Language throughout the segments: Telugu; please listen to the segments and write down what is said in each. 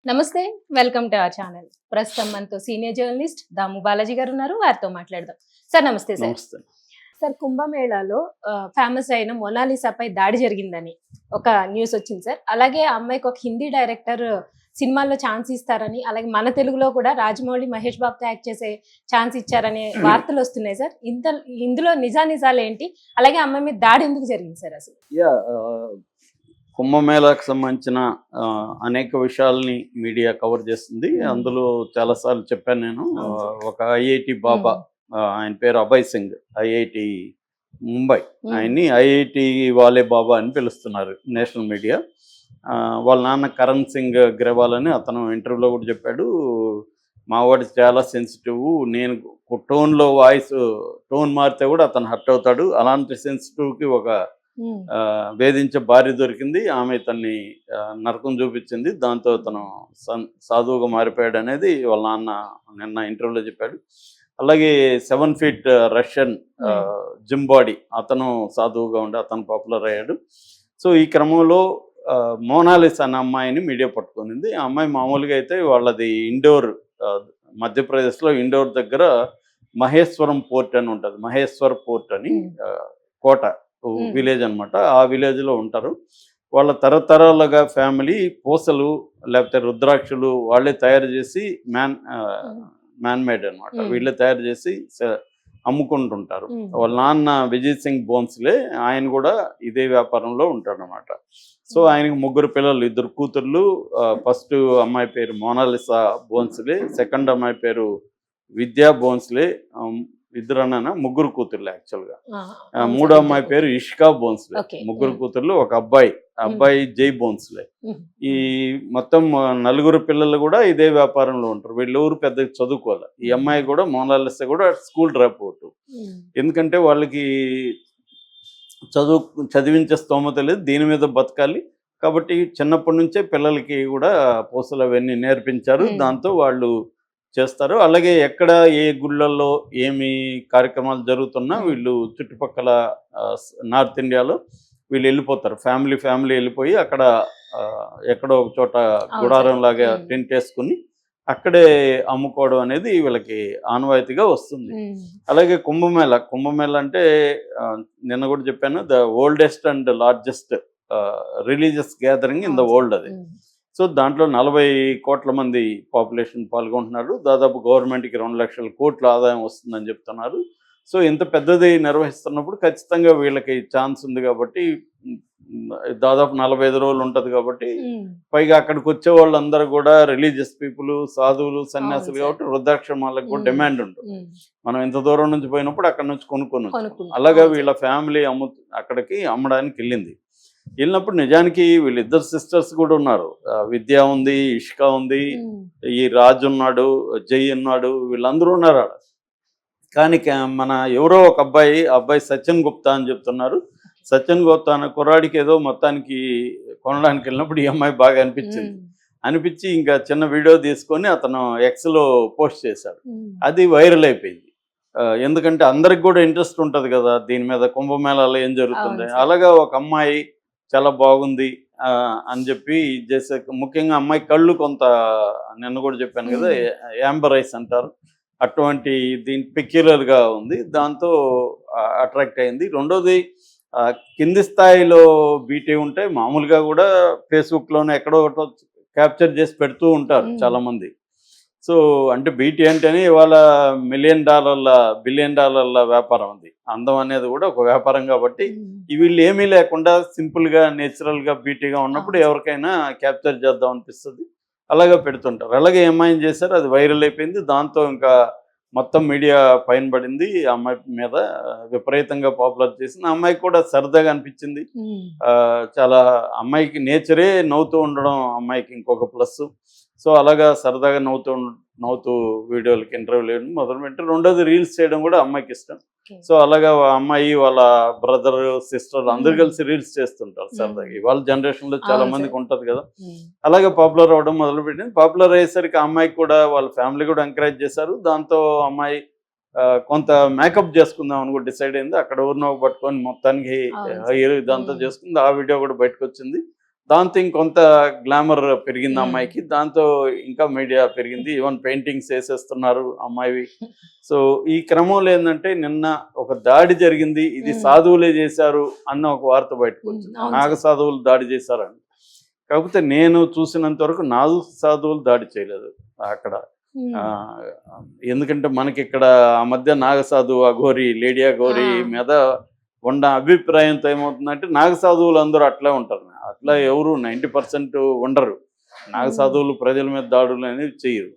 నమస్తే. Welcome to our channel. ప్రస్తుతం మనతో సీనియర్ జర్నలిస్ట్ దాము బాలాజీ గారు ఉన్నారు. వారితో మాట్లాడదాం. సార్ నమస్తే సార్. నమస్తే. సార్ కుంభమేళాలో ఫేమస్ అయిన మొనాలిసాపై దాడి జరిగిందని ఒక న్యూస్ వచ్చింది సార్. అలాగే ఆ అమ్మాయికి ఒక హిందీ డైరెక్టర్ సినిమాల్లో ఛాన్స్ ఇస్తారని, అలాగే మన తెలుగులో కూడా రాజమౌళి, మహేష్ బాబుతో యాక్ట్ చేసే ఛాన్స్ ఇచ్చారనే వార్తలు వస్తున్నాయి సార్. ఇందులో నిజానిజాలు ఏంటి? అలాగే అమ్మాయి మీద దాడి ఎందుకు జరిగింది సార్ అసలు? కుంభమేళాకు సంబంధించిన అనేక విషయాల్ని మీడియా కవర్ చేస్తుంది. అందులో చాలాసార్లు చెప్పాను నేను. ఒక ఐఐటి బాబా, ఆయన పేరు అభయ్ సింగ్, ఐఐటి ముంబై, ఆయన్ని ఐఐటి వాలే బాబా అని పిలుస్తున్నారు నేషనల్ మీడియా. వాళ్ళ నాన్న కరణ్ సింగ్ గ్రేవాల్ అని అతను ఇంటర్వ్యూలో కూడా చెప్పాడు, మావాడు చాలా సెన్సిటివ్, నేను టోన్లో టోన్ మారితే కూడా అతను హర్ట్ అవుతాడు, అలాంటి సెన్సిటివ్కి ఒక వేధించే భార్య దొరికింది, ఆమె తన్ని నరకం చూపించింది, దాంతో తను సాధువుగా మారిపోయాడు అనేది వాళ్ళ నాన్న నిన్న ఇంటర్వ్యూలో చెప్పాడు. అలాగే 7 feet రష్యన్ జిమ్ బాడీ, అతను సాధువుగా ఉండి అతను పాపులర్ అయ్యాడు. సో ఈ క్రమంలో మోనాలిసా అనే అమ్మాయిని మీడియా పట్టుకునింది. ఆ అమ్మాయి మామూలుగా అయితే వాళ్ళది ఇండోర్, మధ్యప్రదేశ్లో ఇండోర్ దగ్గర మహేశ్వరం పోర్ట్ అని ఉంటుంది, మహేశ్వర్ పోర్ట్ అని కోట విలేజ్ అనమాట. ఆ విలేజ్లో ఉంటారు. వాళ్ళ తరతరాలుగా ఫ్యామిలీ పూసలు లేకపోతే రుద్రాక్షలు వాళ్ళే తయారు చేసి మ్యాన్ మేడ్ అనమాట, వీళ్ళే తయారు చేసి అమ్ముకుంటుంటారు. వాళ్ళ నాన్న విజయ్ సింగ్ బోన్స్లే, ఆయన కూడా ఇదే వ్యాపారంలో ఉంటాడనమాట. సో ఆయనకు 3 పిల్లలు, 2 కూతుర్లు. ఫస్ట్ అమ్మాయి పేరు మోనాలిసా బోన్స్లే, సెకండ్ అమ్మాయి పేరు విద్యా బోన్స్లే, 3 కూతుర్లు యాక్చువల్గా. 3వ అమ్మాయి పేరు ఇష్కా బోన్స్లే, 3 కూతుర్లు, ఒక అబ్బాయి జై బోన్స్లే. ఈ మొత్తం 4 పిల్లలు కూడా ఇదే వ్యాపారంలో ఉంటారు. వీళ్ళెవరు పెద్దగా చదువుకోవాలి. ఈ అమ్మాయి కూడా, మోనాలిసా కూడా స్కూల్ డ్రాప్ అవుట్, ఎందుకంటే వాళ్ళకి చదివించే స్తోమత లేదు, దీని మీద బతకాలి కాబట్టి చిన్నప్పటి నుంచే పిల్లలకి కూడా పూసలు అవన్నీ నేర్పించారు, దాంతో వాళ్ళు చేస్తారు. అలాగే ఎక్కడ ఏ గుళ్ళల్లో ఏమి కార్యక్రమాలు జరుగుతున్నా వీళ్ళు చుట్టుపక్కల నార్త్ ఇండియాలో వీళ్ళు వెళ్ళిపోతారు, ఫ్యామిలీ వెళ్ళిపోయి అక్కడ ఎక్కడో ఒక చోట గుడారం లాగా టెంట్ వేసుకుని అక్కడే అమ్ముకోవడం అనేది వీళ్ళకి ఆనవాయితీగా వస్తుంది. అలాగే కుంభమేళ అంటే నిన్న కూడా చెప్పాను, the oldest and largest religious gathering in the world అది. సో దాంట్లో 40 కోట్ల మంది పాపులేషన్ పాల్గొంటున్నారు. దాదాపు గవర్నమెంట్కి 2 లక్షల కోట్ల ఆదాయం వస్తుందని చెప్తున్నారు. సో ఇంత పెద్దది నిర్వహిస్తున్నప్పుడు ఖచ్చితంగా వీళ్ళకి ఛాన్స్ ఉంది కాబట్టి, దాదాపు 45 రోజులు ఉంటుంది కాబట్టి, పైగా అక్కడికి వచ్చే వాళ్ళందరూ కూడా రిలీజియస్ పీపుల్, సాధువులు, సన్యాసులు కాబట్టి రుద్రాక్షమాలకు కూడా డిమాండ్ ఉంటుంది. మనం ఇంత దూరం నుంచి పోయినప్పుడు అక్కడ నుంచి కొనుక్కొని, అలాగా వీళ్ళ ఫ్యామిలీ అక్కడికి అమ్మడానికి వెళ్ళినప్పుడు నిజానికి వీళ్ళిద్దరు సిస్టర్స్ కూడా ఉన్నారు. విద్య ఉంది, ఇష్కా ఉంది, ఈ రాజు ఉన్నాడు, జై ఉన్నాడు, వీళ్ళందరూ ఉన్నారు ఆడ. కానీ మన ఎవరో ఒక అబ్బాయి సచిన్ గుప్తా అని చెప్తున్నారు. సచిన్ గుప్తా అనే కుర్రాడికి ఏదో మొత్తానికి కొనడానికి వెళ్ళినప్పుడు ఈ అమ్మాయి బాగా అనిపించి ఇంకా చిన్న వీడియో తీసుకొని అతను ఎక్స్లో పోస్ట్ చేశాడు. అది వైరల్ అయిపోయింది. ఎందుకంటే అందరికి కూడా ఇంట్రెస్ట్ ఉంటుంది కదా దీని మీద, కుంభమేళాలో ఏం జరుగుతుంది. అలాగా ఒక అమ్మాయి చాలా బాగుంది అని చెప్పి చేసే, ముఖ్యంగా అమ్మాయి కళ్ళు కొంత, నిన్న కూడా చెప్పాను కదా, యాంబర్ ఐస్ అంటారు, అటువంటి దీని పెక్యులర్గా ఉంది, దాంతో అట్రాక్ట్ అయింది. రెండోది, కింది స్థాయిలో బీటీ ఉంటే మామూలుగా కూడా ఫేస్బుక్లోనే ఎక్కడో ఒకటో క్యాప్చర్ చేసి పెడుతూ ఉంటారు చాలామంది. సో అంటే బీటీ అంటేనే ఇవాళ బిలియన్ డాలర్ల వ్యాపారం ఉంది. అందం అనేది కూడా ఒక వ్యాపారం కాబట్టి వీళ్ళు ఏమీ లేకుండా సింపుల్గా నేచురల్గా బీటీగా ఉన్నప్పుడు ఎవరికైనా క్యాప్చర్ చేద్దాం అనిపిస్తుంది, అలాగే పెడుతుంటారు. అలాగే ఏమైనా చేశారు, అది వైరల్ అయిపోయింది. దాంతో ఇంకా మొత్తం మీడియా పైన పడింది, ఆ అమ్మాయి మీద విపరీతంగా పాపులర్ చేసింది. ఆ అమ్మాయికి కూడా సరదాగా అనిపించింది. చాలా అమ్మాయికి నేచరే నవ్వుతూ ఉండడం అమ్మాయికి ఇంకొక ప్లస్. సో అలాగా సరదాగా నవ్వుతూ వీడియోలకి ఇంటర్వ్యూలు వేయడం మొదలుపెట్టి, రెండోది రీల్స్ చేయడం కూడా అమ్మాయికి ఇష్టం. సో అలాగా అమ్మాయి వాళ్ళ బ్రదర్, సిస్టర్ అందరు కలిసి రీల్స్ చేస్తుంటారు సరదాగా. ఇవాళ జనరేషన్లో చాలా మందికి ఉంటుంది కదా. అలాగే పాపులర్ అవ్వడం మొదలుపెట్టింది. పాపులర్ అయ్యేసరికి ఆ అమ్మాయికి కూడా వాళ్ళ ఫ్యామిలీ కూడా ఎంకరేజ్ చేశారు. దాంతో అమ్మాయి కొంత మేకప్ చేసుకుందాం అని కూడా డిసైడ్ అయింది. అక్కడ ఊరినో పట్టుకొని మొత్తానికి హెయిర్ ఇదంతా చేసుకుంది. ఆ వీడియో కూడా బయటకు వచ్చింది. దాంతో ఇంకొంత గ్లామర్ పెరిగింది Hmm. అమ్మాయికి, దాంతో ఇంకా మీడియా పెరిగింది, ఈవెన్ పెయింటింగ్స్ వేసేస్తున్నారు అమ్మాయివి. సో ఈ క్రమంలో ఏంటంటే నిన్న ఒక దాడి జరిగింది, ఇది సాధువులే చేశారు అన్న ఒక వార్త బయటకు వచ్చింది, అవును నాగ సార్. సాధువులు దాడి చేశారని. కాకపోతే నేను చూసినంత వరకు నాగ సాధువులు దాడి చేయలేదు అక్కడ. ఆ, ఎందుకంటే మనకి ఇక్కడ ఆ మధ్య నాగసాధు అఘోరి, లేడీ అఘోరి మీద ఉన్న అభిప్రాయంతో ఏమవుతుందంటే నాగసాధువులు అందరూ అట్లా ఉంటారు, అట్లా ఎవరు 90% ఉండరు. నాగసాధువులు ప్రజల మీద దాడులు అనేవి చేయరు,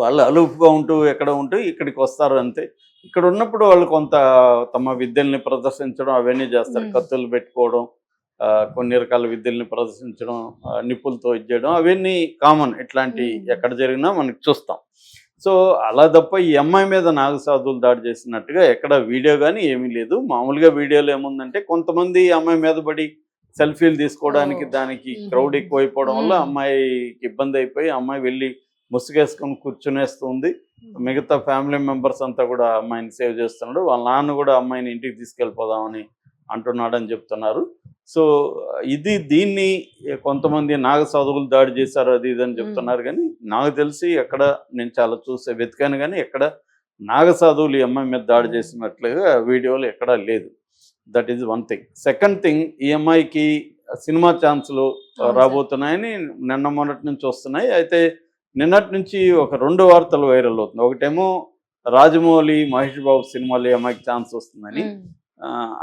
వాళ్ళు అలుపుగా ఉంటూ ఎక్కడ ఉంటూ ఇక్కడికి వస్తారు అంతే. ఇక్కడ ఉన్నప్పుడు వాళ్ళు కొంత తమ విద్యల్ని ప్రదర్శించడం అవన్నీ చేస్తారు, కత్తులు పెట్టుకోవడం, కొన్ని రకాల విద్యల్ని ప్రదర్శించడం, నిప్పులతో ఇచ్చేయడం అవన్నీ కామన్, ఇట్లాంటి ఎక్కడ జరిగినా మనకి చూస్తాం. సో అలా తప్ప ఈ అమ్మాయి మీద నాగసాధువులు దాడి చేసినట్టుగా ఎక్కడ వీడియో కానీ ఏమీ లేదు. మామూలుగా వీడియోలో ఏముందంటే కొంతమంది ఈ అమ్మాయి మీద పడి సెల్ఫీలు తీసుకోవడానికి దానికి క్రౌడ్ ఎక్కువైపోవడం వల్ల అమ్మాయికి ఇబ్బంది అయిపోయి అమ్మాయి వెళ్ళి ముసుగేసుకొని కూర్చునేస్తుంది. మిగతా ఫ్యామిలీ మెంబర్స్ అంతా కూడా అమ్మాయిని సేవ్ చేస్తున్నాడు, వాళ్ళ నాన్న కూడా అమ్మాయిని ఇంటికి తీసుకెళ్ళిపోదామని అంటున్నాడని చెప్తున్నారు. సో దీన్ని కొంతమంది నాగ సాధువులు దాడి చేశారు అది ఇది అని చెప్తున్నారు, కానీ నాకు తెలిసి ఎక్కడ నేను చాలా వెతికాను కానీ ఎక్కడ నాగ సాధువులు ఈ అమ్మాయి మీద దాడి చేసినట్లుగా వీడియోలు ఎక్కడా లేదు. That is one thing. Second thing, ఈ అమ్మాయికి సినిమా ఛాన్సులు రాబోతున్నాయని నిన్న మొన్నటి నుంచి వస్తున్నాయి. అయితే నిన్నటి నుంచి ఒక 2 వార్తలు వైరల్ అవుతుంది. ఒకటేమో రాజమౌళి, మహేష్ బాబు సినిమాలో ఈ అమ్మాయికి ఛాన్స్ వస్తుందని,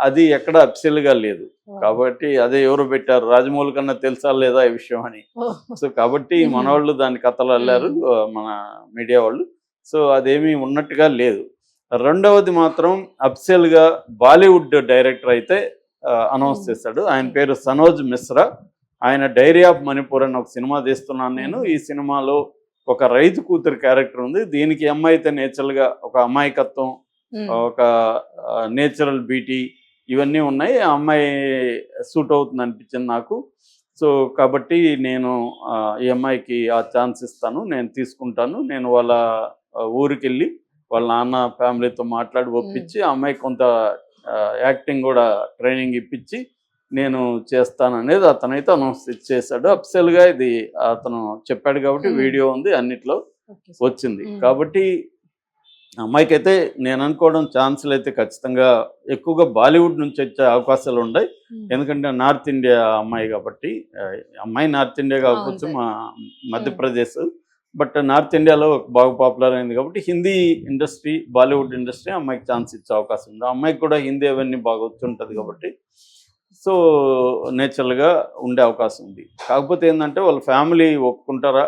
అది ఎక్కడ అఫిషియల్గా లేదు. కాబట్టి అదే ఎవరు పెట్టారు, రాజమౌళి కన్నా తెలుసా లేదా ఈ విషయం అని. సో కాబట్టి మనవాళ్ళు దాని కథలు అల్లారు, మన మీడియా వాళ్ళు. సో అదేమీ ఉన్నట్టుగా లేదు. రెండవది మాత్రం అఫిషియల్గా బాలీవుడ్ డైరెక్టర్ అయితే అనౌన్స్ చేశాడు, ఆయన పేరు సనోజ్ మిశ్రా. ఆయన డైరీ ఆఫ్ మణిపూర్ అని ఒక సినిమా తీస్తున్నాను నేను, ఈ సినిమాలో ఒక రైతు కూతురు క్యారెక్టర్ ఉంది, దీనికి అమ్మాయి అయితే నేచురల్గా ఒక అమాయకత్వం, ఒక నేచురల్ బ్యూటీ ఇవన్నీ ఉన్నాయి, ఆ అమ్మాయి సూట్ అవుతుంది అనిపించింది నాకు. సో కాబట్టి నేను ఈ అమ్మాయికి ఆ ఛాన్స్ ఇస్తాను, నేను తీసుకుంటాను, నేను వాళ్ళ ఊరికి వెళ్ళి వాళ్ళ నాన్న ఫ్యామిలీతో మాట్లాడి ఒప్పించి ఆ అమ్మాయికి కొంత యాక్టింగ్ కూడా ట్రైనింగ్ ఇప్పించి నేను చేస్తాను అనేది అతనైతే అనౌన్స్ చేశాడు. అఫిషియల్గా ఇది అతను చెప్పాడు కాబట్టి వీడియో ఉంది, అన్నిట్లో వచ్చింది. కాబట్టి అమ్మాయికి అయితే నేను అనుకోవడం ఛాన్సులు అయితే ఖచ్చితంగా ఎక్కువగా బాలీవుడ్ నుంచి వచ్చే అవకాశాలు ఉన్నాయి, ఎందుకంటే నార్త్ ఇండియా అమ్మాయి కాబట్టి. అమ్మాయి నార్త్ ఇండియా కాకపోతే మా మధ్యప్రదేశ్, బట్ నార్త్ ఇండియాలో బాగా పాపులర్ అయింది కాబట్టి హిందీ ఇండస్ట్రీ, బాలీవుడ్ ఇండస్ట్రీ అమ్మాయికి ఛాన్స్ ఇచ్చే అవకాశం ఉంది. అమ్మాయికి కూడా హిందీ అవన్నీ బాగా వచ్చి ఉంటుంది కాబట్టి సో నేచురల్గా ఉండే అవకాశం ఉంది. కాకపోతే ఏంటంటే వాళ్ళ ఫ్యామిలీ ఒప్పుకుంటారా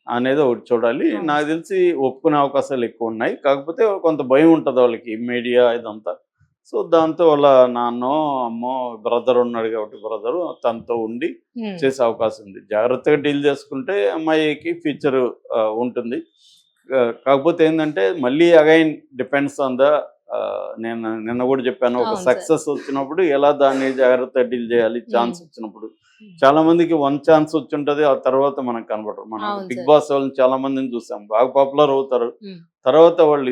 అనేది ఒకటి చూడాలి. నాకు తెలిసి ఒప్పుకునే అవకాశాలు ఎక్కువ ఉన్నాయి, కాకపోతే కొంత భయం ఉంటుంది వాళ్ళకి, మీడియా ఇదంతా. సో దాంతో వాళ్ళ నాన్నో అమ్మో బ్రదర్ ఉన్నాడు కాబట్టి బ్రదరు తనతో ఉండి చేసే అవకాశం ఉంది. జాగ్రత్తగా డీల్ చేసుకుంటే అమ్మాయికి ఫ్యూచర్ ఉంటుంది. కాకపోతే ఏంటంటే మళ్ళీ అగైన్ డిపెండ్స్ ఆన్ ద, నేను నిన్న కూడా చెప్పాను, ఒక సక్సెస్ వచ్చినప్పుడు ఎలా దాన్ని జాగ్రత్తగా డీల్ చేయాలి. ఛాన్స్ వచ్చినప్పుడు చాలా మందికి 1 ఛాన్స్ వచ్చి ఉంటుంది, ఆ తర్వాత మనకు కనబడరు. మనం బిగ్ బాస్ వాళ్ళని చాలా మందిని చూసాం, బాగా పాపులర్ అవుతారు, తర్వాత వాళ్ళు